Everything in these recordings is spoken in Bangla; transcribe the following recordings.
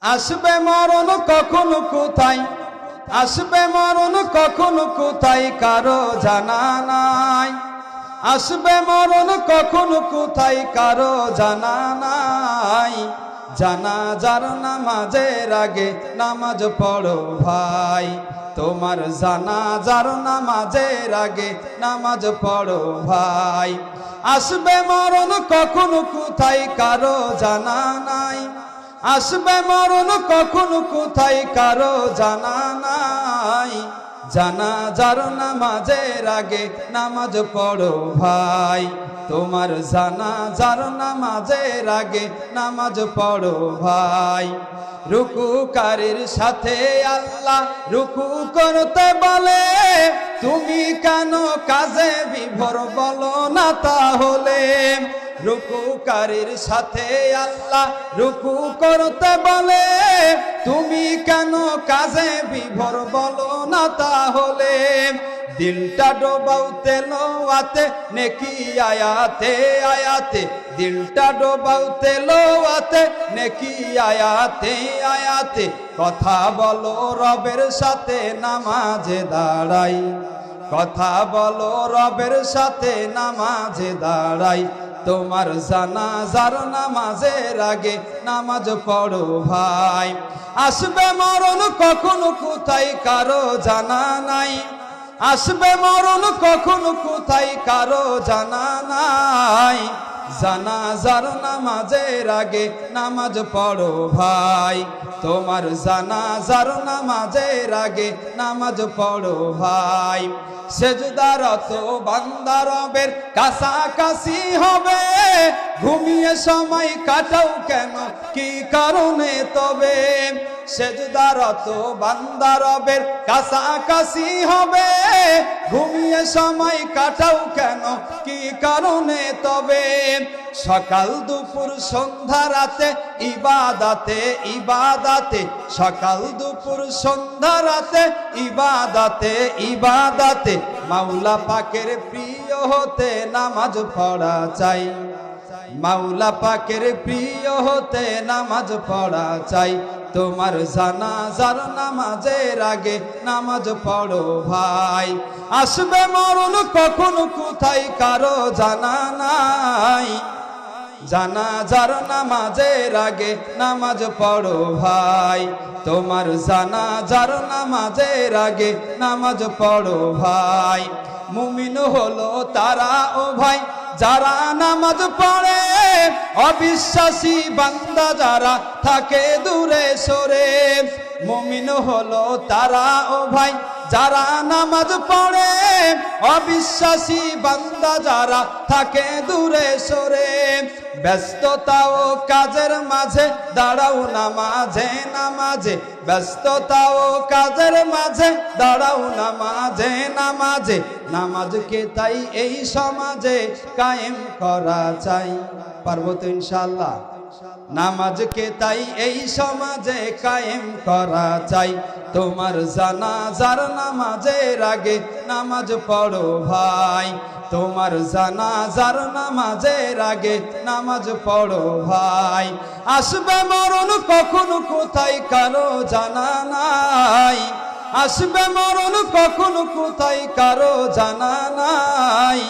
আসবে মরণ কখন কোথায়, আসবে মরণ কখন কোথায় কারো জানা নাই। আসবে মরণ কখন কোথায় কারো জানা নাই। জানাজার নামাজের আগে নামাজ পড়ো ভাই, তোমার জানাজার নামাজের আগে নামাজ পড়ো ভাই। আসবে মরণ কখন কোথায় কারো জানা নাই। আসবে মরণ কখন কোথায় কারো জানা নাই। জানাজার নামাজের আগে নামাজ পড়ো ভাই, তোমার জানাজার নামাজের আগে নামাজ পড়ো ভাই। রুকুকারীর সাথে আল্লাহ রুকু করতে বলে, তুমি কেন কাজে বিভোর বলো না তাহলে। রুকুকারীর সাথে আল্লাহ রুকু করতে বলে, তুমি কেন কাজে বিভোর বলো না তাহলে। দিলটা ডোবাও তেলাওয়াতে নেকি আয়াতে আয়াতে, দিলটা ডোবাও তেলাওয়াতে নেকি আয়াতে আয়াতে। কথা বলো রবের সাথে নামাজে দাঁড়াই, কথা বলো রবের সাথে নামাজে দাঁড়াই। তোমার জানাজার নামাজের আগে নামাজ পড়ো ভাই। আসবে মরণ কখন কোথায় কারো জানা নাই। আসবে মরণ কখন কোথায় কারো জানা নাই। জানাজার নামাজের আগে নামাজ পড়ো ভাই, তোমার জানাজার নামাজের আগে নামাজ পড়ো ভাই। সেজদারত বান্দা রবের কাছাকাছি হবে, ঘুমিয়ে সময় কাটাও কেন কি কারণে তবে। সেজদারত বান্দা রবের কাছাকাছি হবে, ঘুমিয়ে সময় কাটাও কেন কি কারণে তবে। সকাল দুপুর সন্ধ্যা রাতে ইবাদাতে ইবাদাতে, সকাল দুপুর সন্ধ্যা রাতে ইবাদাতে ইবাদাতে। মাওলা পাকের প্রিয় হতে নামাজ পড়া চাই, মাওলা পাকের প্রিয় হতে নামাজ পড়া চাই। তোমার জানাজার নামাজের আগে নামাজ পড়ো ভাই। আসবে মরণ কখন কোথায় কারো জানা নাই। জানাজার নামাজের আগে নামাজ পড়ো ভাই, তোমার জানাজার নামাজের আগে নামাজ পড়ো ভাই। মুমিন হলো তারা ও ভাই যারা নামাজ পড়ে, অবিশ্বাসী বান্দা যারা থাকে দূরে সরে। মুমিন হলো তারা ও ভাই যারা নামাজ পড়ে, অবিশ্বাসী বান্দা যারা থাকে দূরে সরে। ব্যস্ততা ও কাজের মাঝে দাঁড়াও নামাজে নামাজে, ব্যস্ততা ও কাজের মাঝে দাঁড়াও নামাজে নামাজে। নামাজকে তাই এই সমাজে কায়েম করা চাই, পারবো তো ইনশাআল্লাহ। নামাজকে তাই এই সমাজে কায়েম করা চাই। তোমার জানাজার নামাজের আগে নামাজ পড়ো ভাই, তোমার জানাজার নামাজের আগে নামাজ পড়ো ভাই। আসবে মরণ কখন কোথায় কারো জানা নাই। আসবে মরণ কখন কোথায় কারো জানা নাই।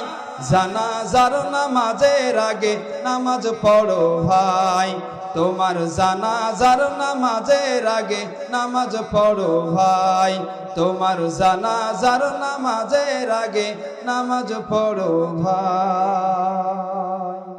জানাজার নামাজের আগে নামাজ পড়ো ভাই, তোমার জানাজার নামাজের আগে নামাজ পড়ো ভাই। তোমার জানাজার নামাজের আগে নামাজ পড়ো ভাই।